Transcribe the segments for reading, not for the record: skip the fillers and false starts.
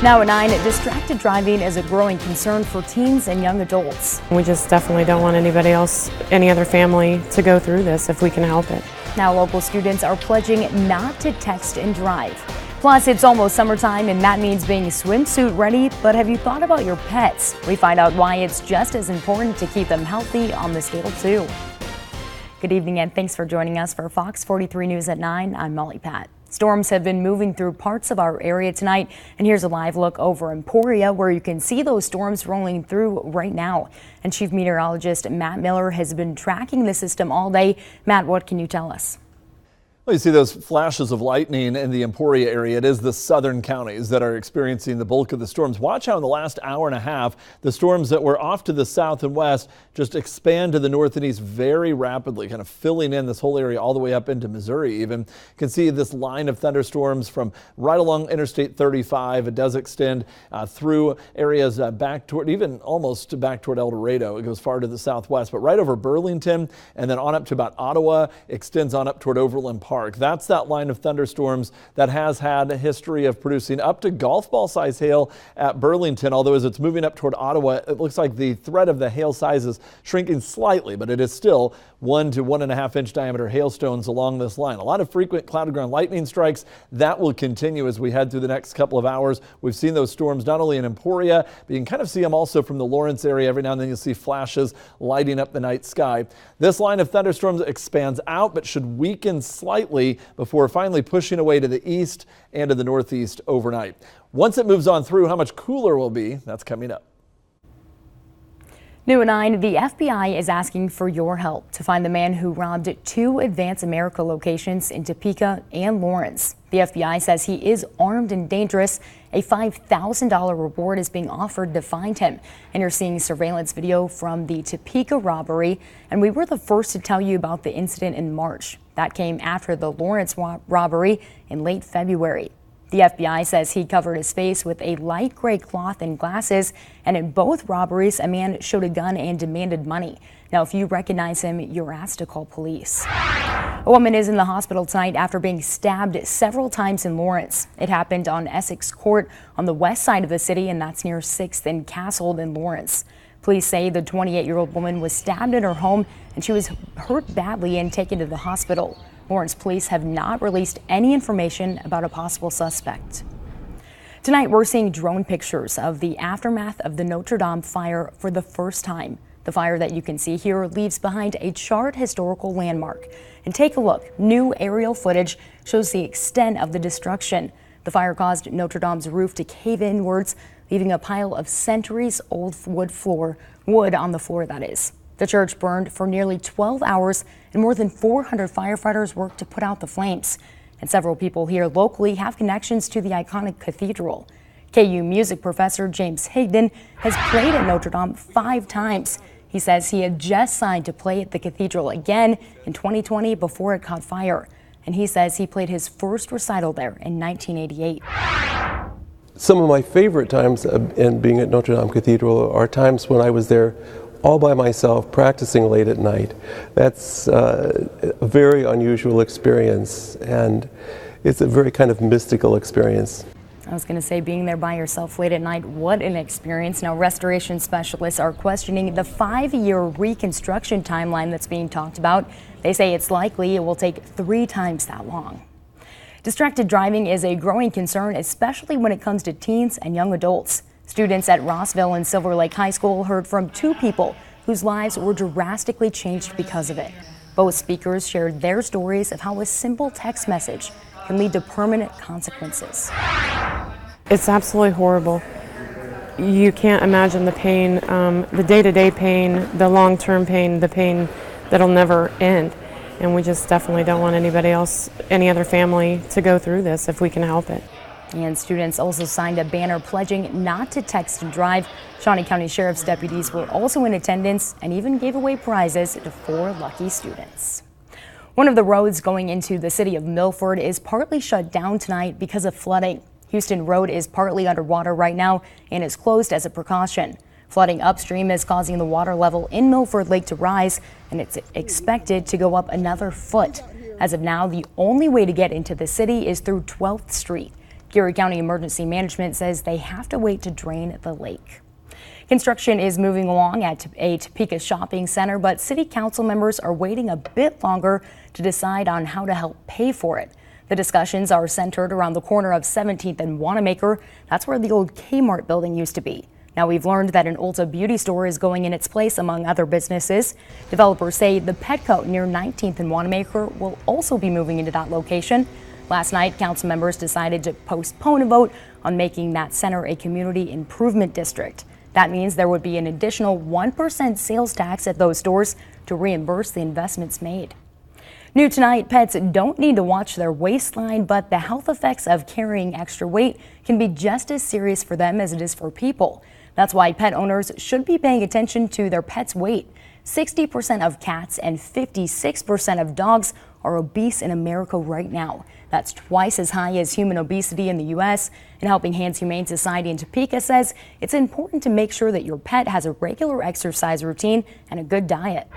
Now at 9, distracted driving is a growing concern for teens and young adults. We just definitely don't want anybody else, any other family, to go through this if we can help it. Now local students are pledging not to text and drive. Plus, it's almost summertime and that means being swimsuit ready, but have you thought about your pets? We find out why it's just as important to keep them healthy on the scale too. Good evening and thanks for joining us for Fox 43 News at 9. I'm Molly Pat. Storms have been moving through parts of our area tonight, and here's a live look over Emporia where you can see those storms rolling through right now. And Chief Meteorologist Matt Miller has been tracking the system all day. Matt, what can you tell us? Well, you see those flashes of lightning in the Emporia area. It is the southern counties that are experiencing the bulk of the storms. Watch how in the last hour and a half, the storms that were off to the south and west just expand to the north and east very rapidly, kind of filling in this whole area all the way up into Missouri even. You can see this line of thunderstorms from right along Interstate 35. It does extend through areas back toward, even almost back toward El Dorado. It goes far to the southwest, but right over Burlington and then on up to about Ottawa, extends on up toward Overland Park. That's that line of thunderstorms that has had a history of producing up to golf ball size hail at Burlington. Although as it's moving up toward Ottawa, it looks like the threat of the hail size is shrinking slightly, but it is still 1 to 1.5 inch diameter hailstones along this line. A lot of frequent cloud ground lightning strikes that will continue as we head through the next couple of hours. We've seen those storms not only in Emporia, but you can kind of see them also from the Lawrence area. Every now and then you'll see flashes lighting up the night sky. This line of thunderstorms expands out but should weaken slightly before finally pushing away to the east and to the northeast overnight. Once it moves on through, how much cooler it will be, that's coming up. New at 9, the FBI is asking for your help to find the man who robbed 2 Advance America locations in Topeka and Lawrence. The FBI says he is armed and dangerous. A $5,000 reward is being offered to find him. And you're seeing surveillance video from the Topeka robbery. And we were the first to tell you about the incident in March. That came after the Lawrence robbery in late February. The FBI says he covered his face with a light gray cloth and glasses, and in both robberies, a man showed a gun and demanded money. Now, if you recognize him, you're asked to call police. A woman is in the hospital tonight after being stabbed several times in Lawrence. It happened on Essex Court on the west side of the city, and that's near 6th and Castle in Lawrence. Police say the 28-year-old woman was stabbed in her home, and she was hurt badly and taken to the hospital. Lawrence police have not released any information about a possible suspect. Tonight, we're seeing drone pictures of the aftermath of the Notre Dame fire for the first time. The fire that you can see here leaves behind a charred historical landmark. And take a look. New aerial footage shows the extent of the destruction. The fire caused Notre Dame's roof to cave inwards, leaving a pile of centuries-old wood on the floor, that is. The church burned for nearly 12 hours and more than 400 firefighters worked to put out the flames. And several people here locally have connections to the iconic cathedral. KU music professor James Higdon has played at Notre Dame 5 times. He says he had just signed to play at the cathedral again in 2020 before it caught fire. And he says he played his first recital there in 1988. Some of my favorite times in being at Notre Dame Cathedral are times when I was there all by myself, practicing late at night. That's a very unusual experience, and it's a very kind of mystical experience. I was going to say, being there by yourself late at night, what an experience. Now, restoration specialists are questioning the 5-year reconstruction timeline that's being talked about. They say it's likely it will take 3 times that long. Distracted driving is a growing concern, especially when it comes to teens and young adults. Students at Rossville and Silver Lake High School heard from 2 people whose lives were drastically changed because of it. Both speakers shared their stories of how a simple text message can lead to permanent consequences. It's absolutely horrible. You can't imagine the pain, the day-to-day pain, the long-term pain, the pain that'll never end. And we just definitely don't want anybody else, any other family, to go through this if we can help it. And students also signed a banner pledging not to text and drive. Shawnee County Sheriff's deputies were also in attendance and even gave away prizes to 4 lucky students. One of the roads going into the city of Milford is partly shut down tonight because of flooding. Houston Road is partly underwater right now and is closed as a precaution. Flooding upstream is causing the water level in Milford Lake to rise, and it's expected to go up another foot. As of now, the only way to get into the city is through 12th Street. Geary County Emergency Management says they have to wait to drain the lake. Construction is moving along at a Topeka shopping center, but city council members are waiting a bit longer to decide on how to help pay for it. The discussions are centered around the corner of 17th and Wanamaker. That's where the old Kmart building used to be. Now we've learned that an Ulta beauty store is going in its place, among other businesses. Developers say the Petco near 19th and Wanamaker will also be moving into that location. Last night, council members decided to postpone a vote on making that center a community improvement district. That means there would be an additional 1% sales tax at those stores to reimburse the investments made. New tonight, pets don't need to watch their waistline, but the health effects of carrying extra weight can be just as serious for them as it is for people. That's why pet owners should be paying attention to their pet's weight. 60% of cats and 56% of dogs are obese in America right now. That's twice as high as human obesity in the U.S. And Helping Hands Humane Society in Topeka says it's important to make sure that your pet has a regular exercise routine and a good diet.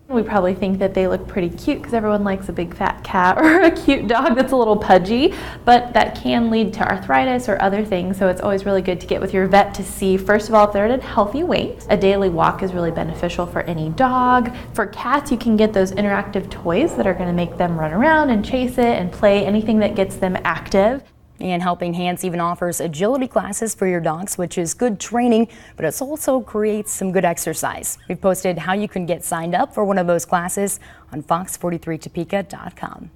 We probably think that they look pretty cute because everyone likes a big fat cat or a cute dog that's a little pudgy, but that can lead to arthritis or other things. So it's always really good to get with your vet to see, first of all, if they're at a healthy weight. A daily walk is really beneficial for any dog. For cats, you can get those interactive toys that are going to make them run around and chase it and play, anything that gets them active. And Helping Hands even offers agility classes for your dogs, which is good training, but it also creates some good exercise. We've posted how you can get signed up for one of those classes on fox43topeka.com.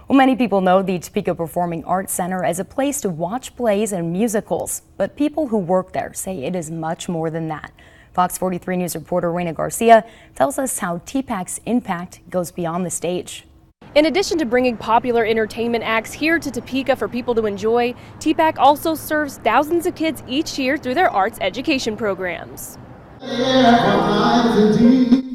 Well, many people know the Topeka Performing Arts Center as a place to watch plays and musicals, but people who work there say it is much more than that. Fox 43 News reporter Reina Garcia tells us how TPAC's impact goes beyond the stage. In addition to bringing popular entertainment acts here to Topeka for people to enjoy, TPAC also serves thousands of kids each year through their arts education programs.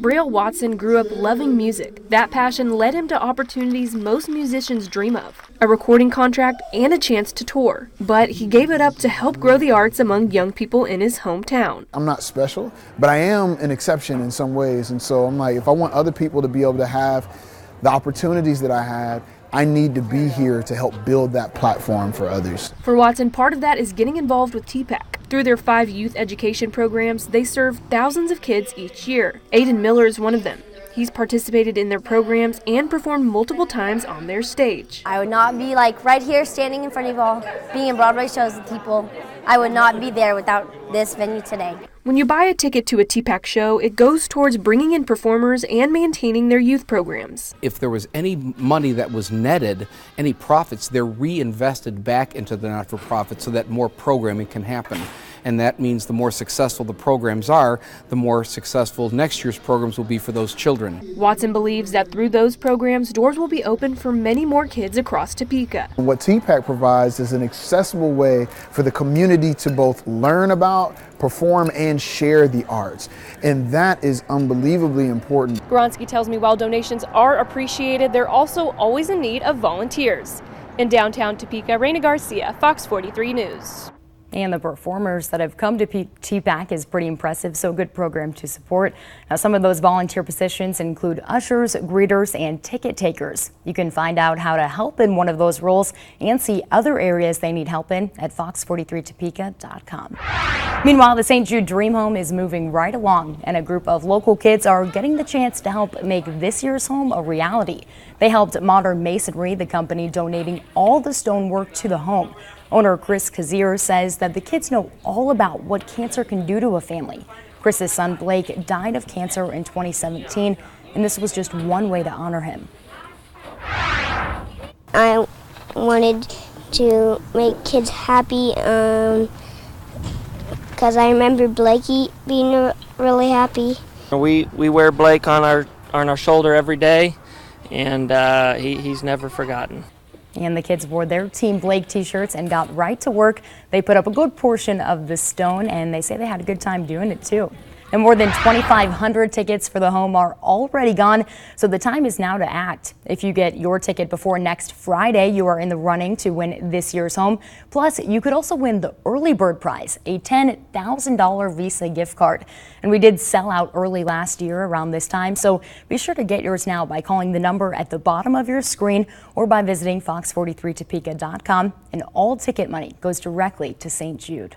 Braille Watson grew up loving music. That passion led him to opportunities most musicians dream of, a recording contract and a chance to tour. But he gave it up to help grow the arts among young people in his hometown. I'm not special, but I am an exception in some ways. And so I'm like, if I want other people to be able to have the opportunities that I had, I need to be here to help build that platform for others. For Watson, part of that is getting involved with TPAC. Through their 5 youth education programs, they serve thousands of kids each year. Aiden Miller is one of them. He's participated in their programs and performed multiple times on their stage. I would not be like right here standing in front of you all, being in Broadway shows with people. I would not be there without this venue today. When you buy a ticket to a TPAC show, it goes towards bringing in performers and maintaining their youth programs. If there was any money that was netted, any profits, they're reinvested back into the not-for-profit so that more programming can happen. And that means the more successful the programs are, the more successful next year's programs will be for those children. Watson believes that through those programs, doors will be open for many more kids across Topeka. What TPAC provides is an accessible way for the community to both learn about, perform, and share the arts. And that is unbelievably important. Gronsky tells me while donations are appreciated, they're also always in need of volunteers. In downtown Topeka, Reina Garcia, Fox 43 News. And the performers that have come to TPAC is pretty impressive, so a good program to support. Now, some of those volunteer positions include ushers, greeters, and ticket takers. You can find out how to help in one of those roles and see other areas they need help in at fox43topeka.com. Meanwhile, the St. Jude Dream Home is moving right along, and a group of local kids are getting the chance to help make this year's home a reality. They helped Modern Masonry, the company donating all the stonework to the home. Owner Chris Kazir says that the kids know all about what cancer can do to a family. Chris's son Blake died of cancer in 2017, and this was just one way to honor him. I wanted to make kids happy because I remember Blakey being really happy. We wear Blake on our shoulder every day, and he's never forgotten. And the kids wore their Team Blake t-shirts and got right to work. They put up a good portion of the stone, and they say they had a good time doing it too. And more than 2,500 tickets for the home are already gone, so the time is now to act. If you get your ticket before next Friday, you are in the running to win this year's home. Plus, you could also win the early bird prize, a $10,000 Visa gift card. And we did sell out early last year around this time, so be sure to get yours now by calling the number at the bottom of your screen or by visiting fox43topeka.com. And all ticket money goes directly to St. Jude.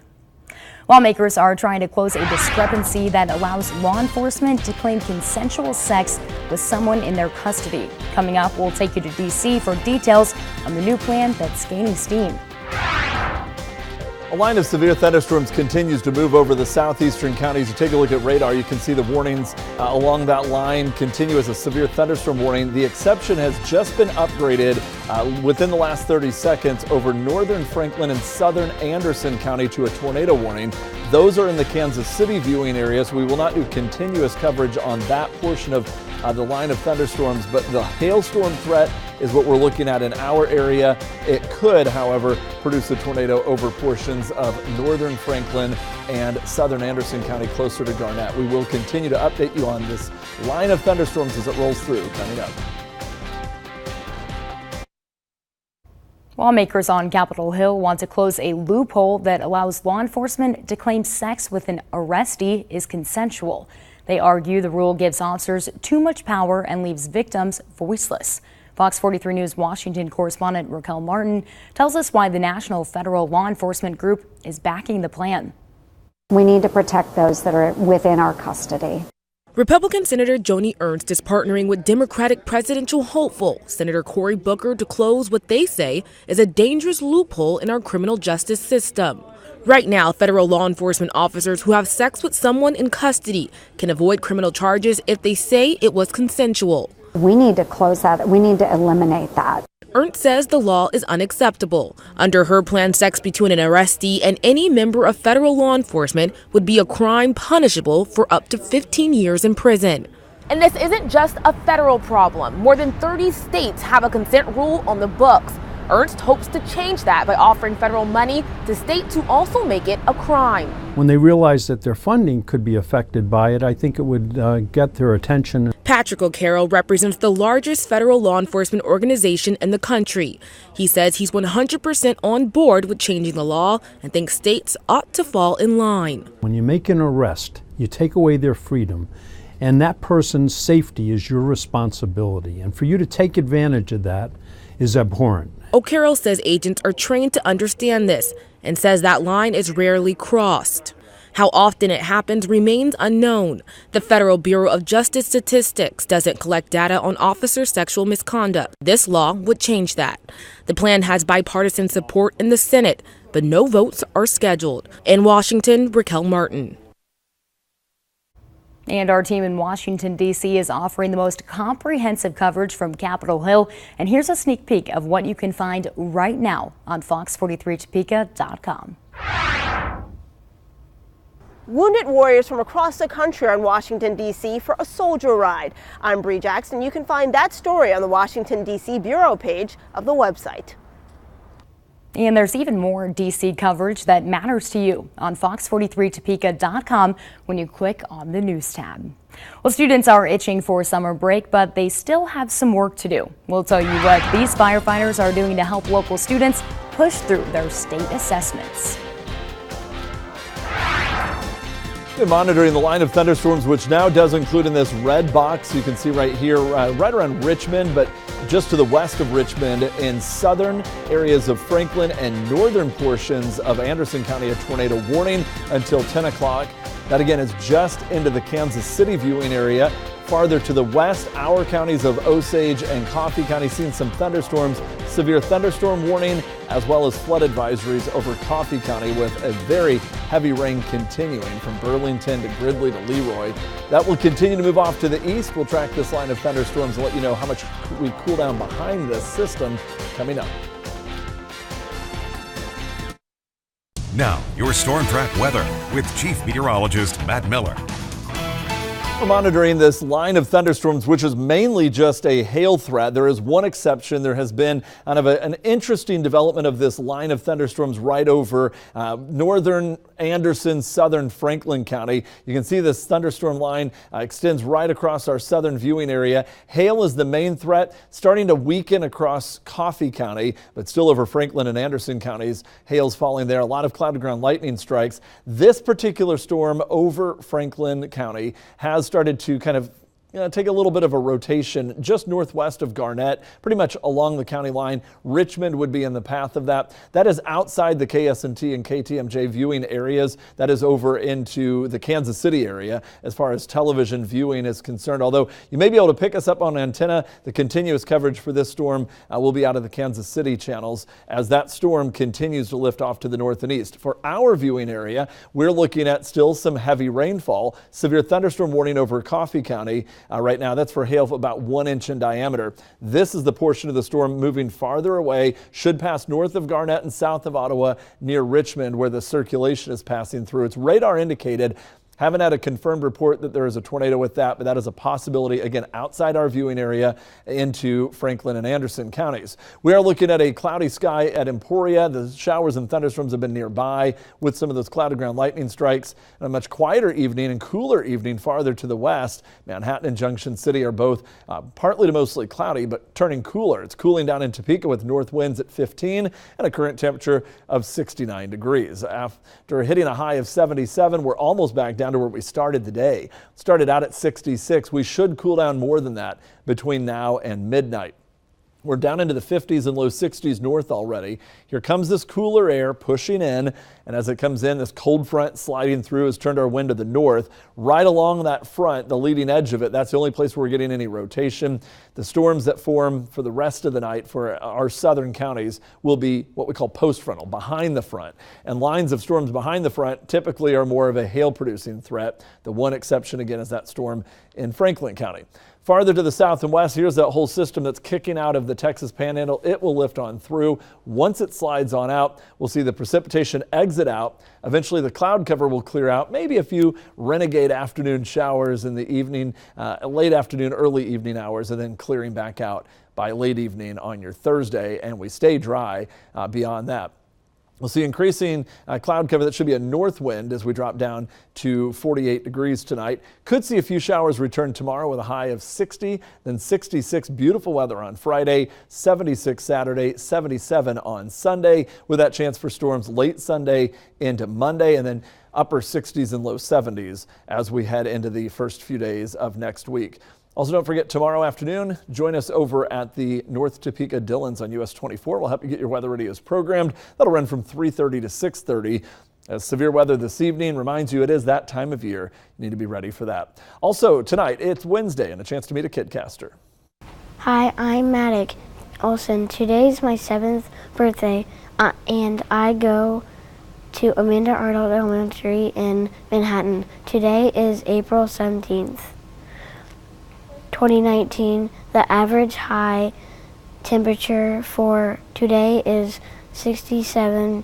Lawmakers are trying to close a discrepancy that allows law enforcement to claim consensual sex with someone in their custody. Coming up, we'll take you to D.C. for details on the new plan that's gaining steam. A line of severe thunderstorms continues to move over the southeastern counties. You take a look at radar, you can see the warnings along that line continue as a severe thunderstorm warning. The exception has just been upgraded within the last 30 seconds over northern Franklin and southern Anderson County to a tornado warning. Those are in the Kansas City viewing area, so we will not do continuous coverage on that portion of the line of thunderstorms, but the hailstorm threat is what we're looking at in our area. It could, however, produce a tornado over portions of northern Franklin and southern Anderson County closer to Garnett. We will continue to update you on this line of thunderstorms as it rolls through coming up. Lawmakers on Capitol Hill want to close a loophole that allows law enforcement to claim sex with an arrestee is consensual. They argue the rule gives officers too much power and leaves victims voiceless. Fox 43 News Washington correspondent Raquel Martin tells us why the National Federal Law Enforcement Group is backing the plan. We need to protect those that are within our custody. Republican Senator Joni Ernst is partnering with Democratic presidential hopeful Senator Cory Booker to close what they say is a dangerous loophole in our criminal justice system. Right now, federal law enforcement officers who have sex with someone in custody can avoid criminal charges if they say it was consensual. We need to close that. We need to eliminate that. Ernst says the law is unacceptable. Under her plan, sex between an arrestee and any member of federal law enforcement would be a crime punishable for up to 15 years in prison. And this isn't just a federal problem. More than 30 states have a consent rule on the books. Ernst hopes to change that by offering federal money to states who also make it a crime. When they realize that their funding could be affected by it, I think it would get their attention. Patrick O'Carroll represents the largest federal law enforcement organization in the country. He says he's 100% on board with changing the law and thinks states ought to fall in line. When you make an arrest, you take away their freedom, and that person's safety is your responsibility. And for you to take advantage of that is abhorrent. O'Carroll says agents are trained to understand this and says that line is rarely crossed. How often it happens remains unknown. The Federal Bureau of Justice Statistics doesn't collect data on officer sexual misconduct. This law would change that. The plan has bipartisan support in the Senate, but no votes are scheduled. In Washington, Raquel Martin. And our team in Washington, D.C. is offering the most comprehensive coverage from Capitol Hill. And here's a sneak peek of what you can find right now on fox43topeka.com. Wounded warriors from across the country are in Washington, D.C. for a soldier ride. I'm Bree Jackson. You can find that story on the Washington, D.C. Bureau page of the website. And there's even more D.C. coverage that matters to you on fox43topeka.com when you click on the news tab. Well, students are itching for summer break, but they still have some work to do. We'll tell you what these firefighters are doing to help local students push through their state assessments. Been monitoring the line of thunderstorms, which now does include in this red box you can see right here, right around Richmond, but just to the west of Richmond in southern areas of Franklin and northern portions of Anderson County, a tornado warning until 10 o'clock. That again is just into the Kansas City viewing area. Farther to the west, our counties of Osage and Coffee County seeing some thunderstorms, severe thunderstorm warning, as well as flood advisories over Coffee County with a very heavy rain continuing from Burlington to Gridley to Leroy. That will continue to move off to the east. We'll track this line of thunderstorms and let you know how much we cool down behind this system coming up. Now, your Storm Track weather with Chief Meteorologist Matt Miller. We're monitoring this line of thunderstorms, which is mainly just a hail threat. There is one exception. There has been kind of an interesting development of this line of thunderstorms right over northern Anderson, southern Franklin County. You can see this thunderstorm line extends right across our southern viewing area. Hail is the main threat, starting to weaken across Coffee County, but still over Franklin and Anderson counties. Hail's falling there. A lot of cloud to ground lightning strikes. This particular storm over Franklin County has started to kind of take a little bit of a rotation just northwest of Garnett, pretty much along the county line. Richmond would be in the path of that. That is outside the KSNT and KTMJ viewing areas. That is over into the Kansas City area as far as television viewing is concerned. Although you may be able to pick us up on antenna, the continuous coverage for this storm will be out of the Kansas City channels as that storm continues to lift off to the north and east. For our viewing area, we're looking at still some heavy rainfall. Severe thunderstorm warning over Coffee County. Right now, that's for hail of about 1 inch in diameter. This is the portion of the storm moving farther away, should pass north of Garnett and south of Ottawa near Richmond, where the circulation is passing through. It's radar indicated. Haven't had a confirmed report that there is a tornado with that, but that is a possibility, again, outside our viewing area into Franklin and Anderson counties. We are looking at a cloudy sky at Emporia. The showers and thunderstorms have been nearby with some of those cloud to ground lightning strikes. And a much quieter evening and cooler evening farther to the west. Manhattan and Junction City are both partly to mostly cloudy, but turning cooler. It's cooling down in Topeka with north winds at 15 and a current temperature of 69 degrees. After hitting a high of 77, we're almost back down to where we started the day. Started out at 66. We should cool down more than that between now and midnight. We're down into the 50s and low 60s north already. Here comes this cooler air pushing in, and as it comes in, this cold front sliding through has turned our wind to the north. Right along that front, the leading edge of it, that's the only place where we're getting any rotation. The storms that form for the rest of the night for our southern counties will be what we call post-frontal, behind the front. And lines of storms behind the front typically are more of a hail-producing threat. The one exception, again, is that storm in Franklin County. Farther to the south and west, here's that whole system that's kicking out of the Texas Panhandle. It will lift on through. Once it slides on out, we'll see the precipitation exit out. Eventually, the cloud cover will clear out. Maybe a few renegade afternoon showers in the evening, late afternoon, early evening hours, and then clearing back out by late evening on your Thursday. And we stay dry beyond that. We'll see increasing cloud cover. That should be a north wind as we drop down to 48 degrees tonight. Could see a few showers return tomorrow with a high of 60, then 66. Beautiful weather on Friday, 76 Saturday, 77 on Sunday, with that chance for storms late Sunday into Monday, and then upper 60s and low 70s as we head into the first few days of next week. Also, don't forget, tomorrow afternoon, join us over at the North Topeka Dillons on US 24. We'll help you get your weather ready as programmed. That'll run from 3:30 to 6:30. As severe weather this evening reminds you it is that time of year. You need to be ready for that. Also, tonight, it's Wednesday and a chance to meet a KidCaster. Hi, I'm Maddox Olson. Today's my 7th birthday, and I go to Amanda Arnold Elementary in Manhattan. Today is April 17th. 2019, the average high temperature for today is 67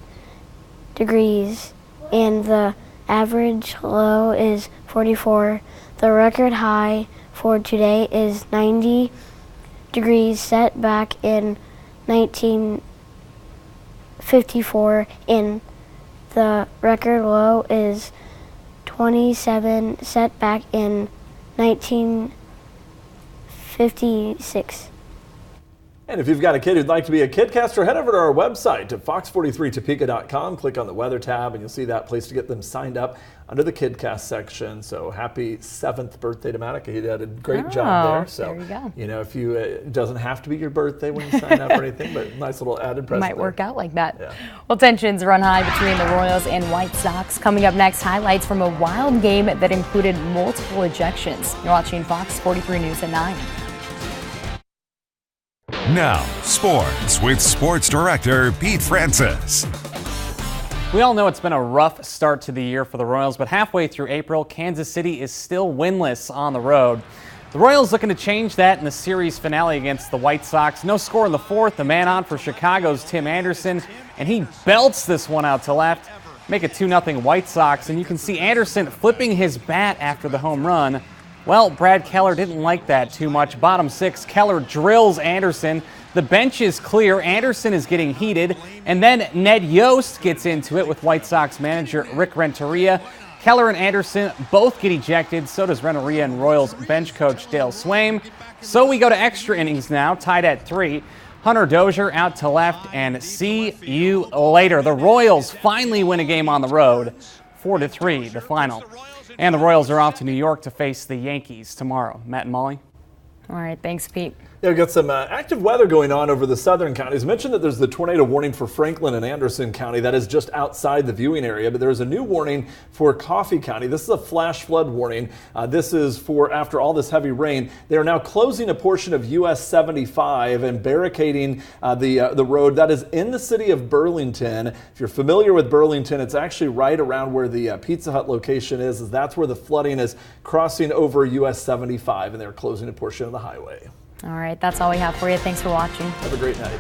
degrees and the average low is 44. The record high for today is 90 degrees, set back in 1954, and the record low is 27, set back in 1956. And if you've got a kid who'd like to be a KidCaster, head over to our website at fox43topeka.com. Click on the weather tab and you'll see that place to get them signed up under the KidCast section. So happy 7th birthday to Manica. He did a great job there. So, there you go. You know, if you, it doesn't have to be your birthday when you sign up or anything, but nice little added present. Might work out like that. Yeah. Well, tensions run high between the Royals and White Sox. Coming up next, highlights from a wild game that included multiple ejections. You're watching Fox 43 News at 9. Now, sports with sports director Pete Francis. We all know it's been a rough start to the year for the Royals, but halfway through April, Kansas City is still winless on the road. The Royals looking to change that in the series finale against the White Sox. No score in the fourth. The man on for Chicago's Tim Anderson, and he belts this one out to left. Make it 2-0 White Sox, and you can see Anderson flipping his bat after the home run. Well, Brad Keller didn't like that too much. Bottom 6, Keller drills Anderson. The bench is clear. Anderson is getting heated. And then Ned Yost gets into it with White Sox manager Rick Renteria. Keller and Anderson both get ejected. So does Renteria and Royals bench coach Dale Swaim. So we go to extra innings now, tied at 3. Hunter Dozier out to left, and see you later. The Royals finally win a game on the road, 4-3, the final. And the Royals are off to New York to face the Yankees tomorrow. Matt and Molly. All right, thanks, Pete. Yeah, we've got some active weather going on over the southern counties. I mentioned that there's the tornado warning for Franklin and Anderson County. That is just outside the viewing area, but there's a new warning for Coffee County. This is a flash flood warning. This is for after all this heavy rain. They are now closing a portion of US 75 and barricading the road that is in the city of Burlington. If you're familiar with Burlington, it's actually right around where the Pizza Hut location is. That's where the flooding is crossing over US 75, and they're closing a portion of the highway. All right, that's all we have for you. Thanks for watching. Have a great night.